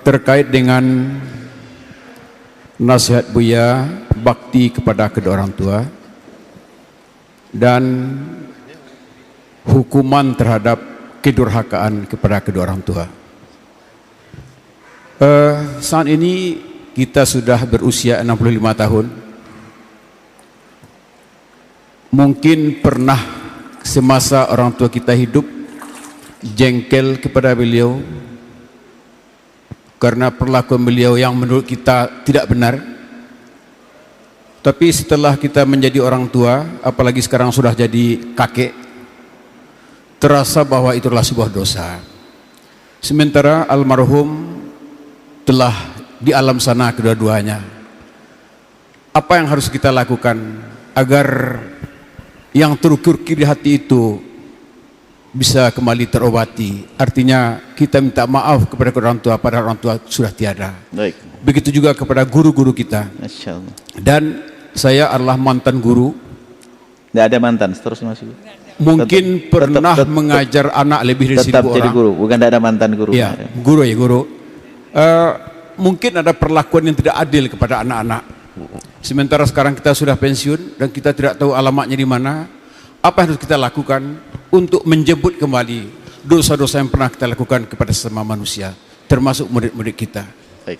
terkait dengan nasihat Buya bakti kepada kedua orang tua dan hukuman terhadap kedurhakaan kepada kedua orang tua. Saat ini kita sudah berusia 65 tahun. Mungkin pernah semasa orang tua kita hidup jengkel kepada beliau karena perlakuan beliau yang menurut kita tidak benar. Tapi setelah kita menjadi orang tua, apalagi sekarang sudah jadi kakek, terasa bahwa itu adalah sebuah dosa. Sementara almarhum telah di alam sana kedua-duanya. Apa yang harus kita lakukan agar yang terukir di hati itu bisa kembali terobati? Artinya kita minta maaf kepada orang tua padahal orang tua sudah tiada. Baik. Begitu juga kepada guru-guru kita. Masya Allah. Dan saya adalah mantan guru. Tidak ada mantan, terus masih. Mungkin pernah mengajar anak lebih dari 1.000 orang. Tetap jadi guru, bukan tidak ada mantan guru. Ya, guru ya guru. Mungkin ada perlakuan yang tidak adil kepada anak-anak. Sementara sekarang kita sudah pensiun dan kita tidak tahu alamatnya di mana. Apa yang harus kita lakukan untuk menjemput kembali dosa-dosa yang pernah kita lakukan kepada sesama manusia, termasuk murid-murid kita. Baik.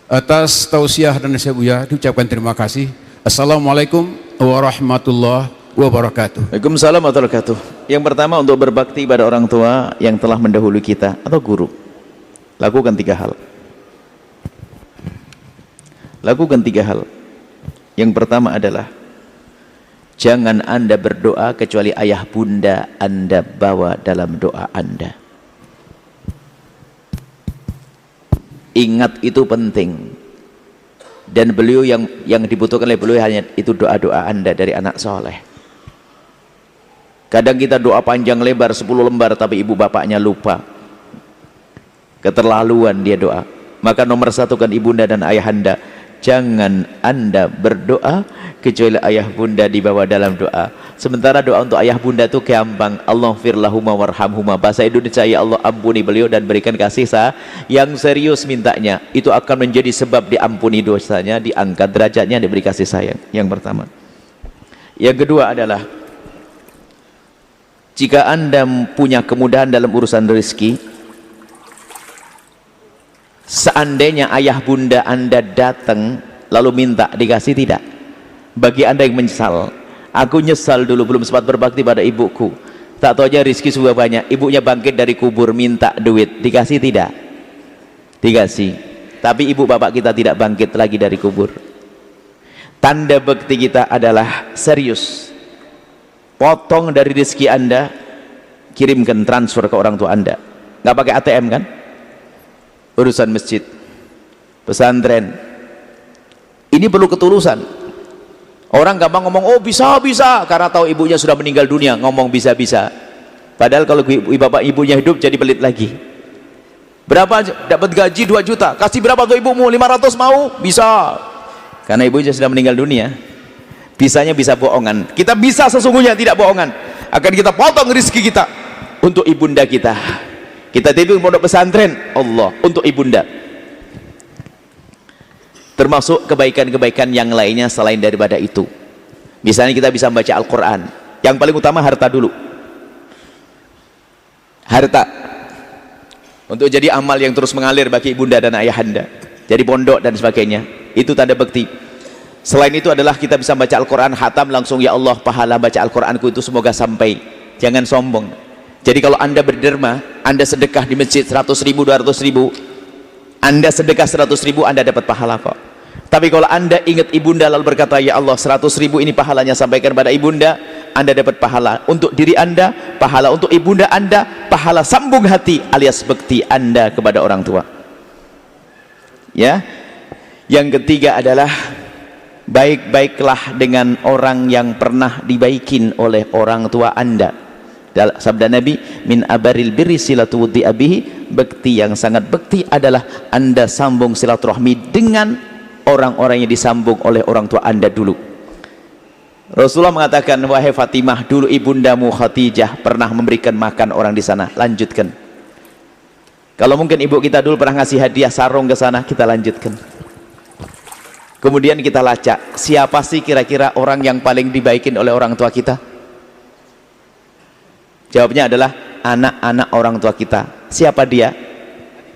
Atas tausiah dan nasihat Buya diucapkan terima kasih. Assalamualaikum warahmatullahi wabarakatuh. Waalaikumsalam warahmatullahi wabarakatuh. Yang pertama, untuk berbakti pada orang tua yang telah mendahului kita atau guru, lakukan 3 hal. Lakukan 3 hal. Yang pertama adalah jangan Anda berdoa kecuali ayah bunda Anda bawa dalam doa Anda. Ingat, itu penting. Dan beliau yang dibutuhkan oleh beliau hanya itu doa-doa Anda dari anak soleh. Kadang kita doa panjang lebar 10 lembar tapi ibu bapaknya lupa. Keterlaluan dia doa. Maka nomor 1 kan ibunda dan ayah Anda. Jangan Anda berdoa kecuali ayah bunda dibawa dalam doa. Sementara doa untuk ayah bunda itu gampang. Allahumma warhamhuma. Bahasa Indonesia, ya Allah ampuni beliau dan berikan kasih sayang. Yang serius mintanya, itu akan menjadi sebab diampuni dosanya, diangkat derajatnya, diberi kasih sayang. Yang pertama. Yang kedua adalah, jika Anda punya kemudahan dalam urusan rezeki, seandainya ayah bunda Anda datang lalu minta dikasih, tidak. Bagi Anda yang menyesal, aku nyesal dulu belum sempat berbakti pada ibuku, tak tahu aja rezeki sudah banyak, ibunya bangkit dari kubur minta duit, dikasih tidak? Dikasih. Tapi ibu bapak kita tidak bangkit lagi dari kubur. Tanda bakti kita adalah serius. Potong dari rezeki Anda, kirimkan transfer ke orang tua Anda. Nggak pakai ATM kan? Urusan masjid, pesantren, ini perlu ketulusan. Orang gampang ngomong, oh bisa karena tahu ibunya sudah meninggal dunia, ngomong bisa. Padahal kalau bapak ibunya hidup jadi pelit lagi. Berapa dapat gaji 2 juta, kasih berapa tuh ibumu? 500 mau? Bisa. Karena ibunya sudah meninggal dunia. Bisanya bisa bohongan. Kita bisa sesungguhnya tidak bohongan. Akan kita potong rezeki kita untuk ibunda kita. Kita tidur pondok pesantren, Allah untuk ibunda. Termasuk kebaikan-kebaikan yang lainnya selain daripada itu. Misalnya kita bisa membaca Al-Quran. Yang paling utama harta dulu. Harta untuk jadi amal yang terus mengalir bagi ibunda dan ayah Anda. Jadi pondok dan sebagainya. Itu tanda bakti. Selain itu adalah kita bisa membaca Al-Quran, khatam langsung, ya Allah pahala baca Al-Quranku itu semoga sampai. Jangan sombong. Jadi kalau Anda berderma, Anda sedekah di masjid 100.000, 200.000, Anda sedekah 100.000, Anda dapat pahala kok. Tapi kalau Anda ingat ibunda lalu berkata, ya Allah 100.000 ini pahalanya sampaikan pada ibunda, Anda dapat pahala untuk diri Anda, pahala untuk ibunda Anda, pahala sambung hati alias bakti Anda kepada orang tua. Ya. Yang ketiga adalah baik-baiklah dengan orang yang pernah dibaikin oleh orang tua Anda. Sabda Nabi, min abaril birri silatu wuddi abihi, bakti yang sangat bakti adalah Anda sambung silaturahmi dengan orang-orang yang disambung oleh orang tua Anda dulu. Rasulullah mengatakan, wahai Fatimah, dulu ibundamu Khadijah pernah memberikan makan orang di sana. Lanjutkan. Kalau mungkin ibu kita dulu pernah ngasih hadiah sarung ke sana, kita lanjutkan. Kemudian kita lacak, siapa sih kira-kira orang yang paling dibaikin oleh orang tua kita? Jawabnya adalah anak-anak orang tua kita. Siapa dia?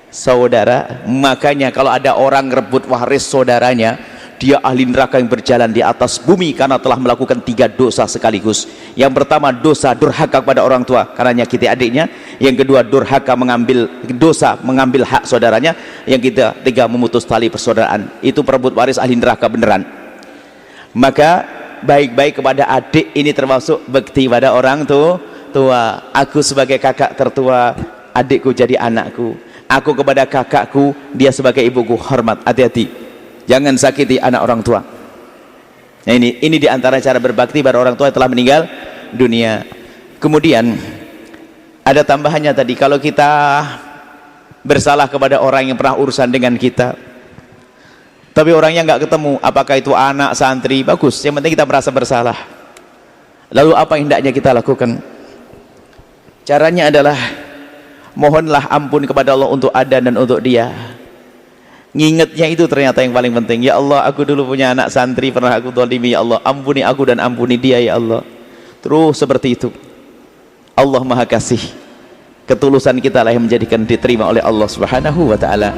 Saudara. Makanya kalau ada orang rebut waris saudaranya, dia ahli neraka yang berjalan di atas bumi karena telah melakukan 3 dosa sekaligus. Yang pertama, dosa durhaka kepada orang tua karena nyakiti adiknya. Yang kedua, durhaka mengambil hak saudaranya. Yang ketiga, memutus tali persaudaraan. Itu perebut waris ahli neraka beneran. Maka baik-baik kepada adik ini termasuk bekti pada orang tua. Aku sebagai kakak tertua, adikku jadi anakku. Aku kepada kakakku, dia sebagai ibuku, hormat. Hati-hati, jangan sakiti anak orang tua. Nah, ini diantara cara berbakti pada orang tua yang telah meninggal dunia. Kemudian ada tambahannya tadi, kalau kita bersalah kepada orang yang pernah urusan dengan kita, tapi orangnya nggak ketemu, apakah itu anak, santri, bagus, yang penting kita merasa bersalah. Lalu apa yang hendaknya kita lakukan? Caranya adalah mohonlah ampun kepada Allah untuk ada dan untuk dia. Ngingetnya itu ternyata yang paling penting. Ya Allah, aku dulu punya anak santri pernah aku zalimi, ya Allah, ampuni aku dan ampuni dia ya Allah. Terus seperti itu. Allah Maha Kasih. Ketulusan kita lah yang menjadikan diterima oleh Allah Subhanahu wa taala.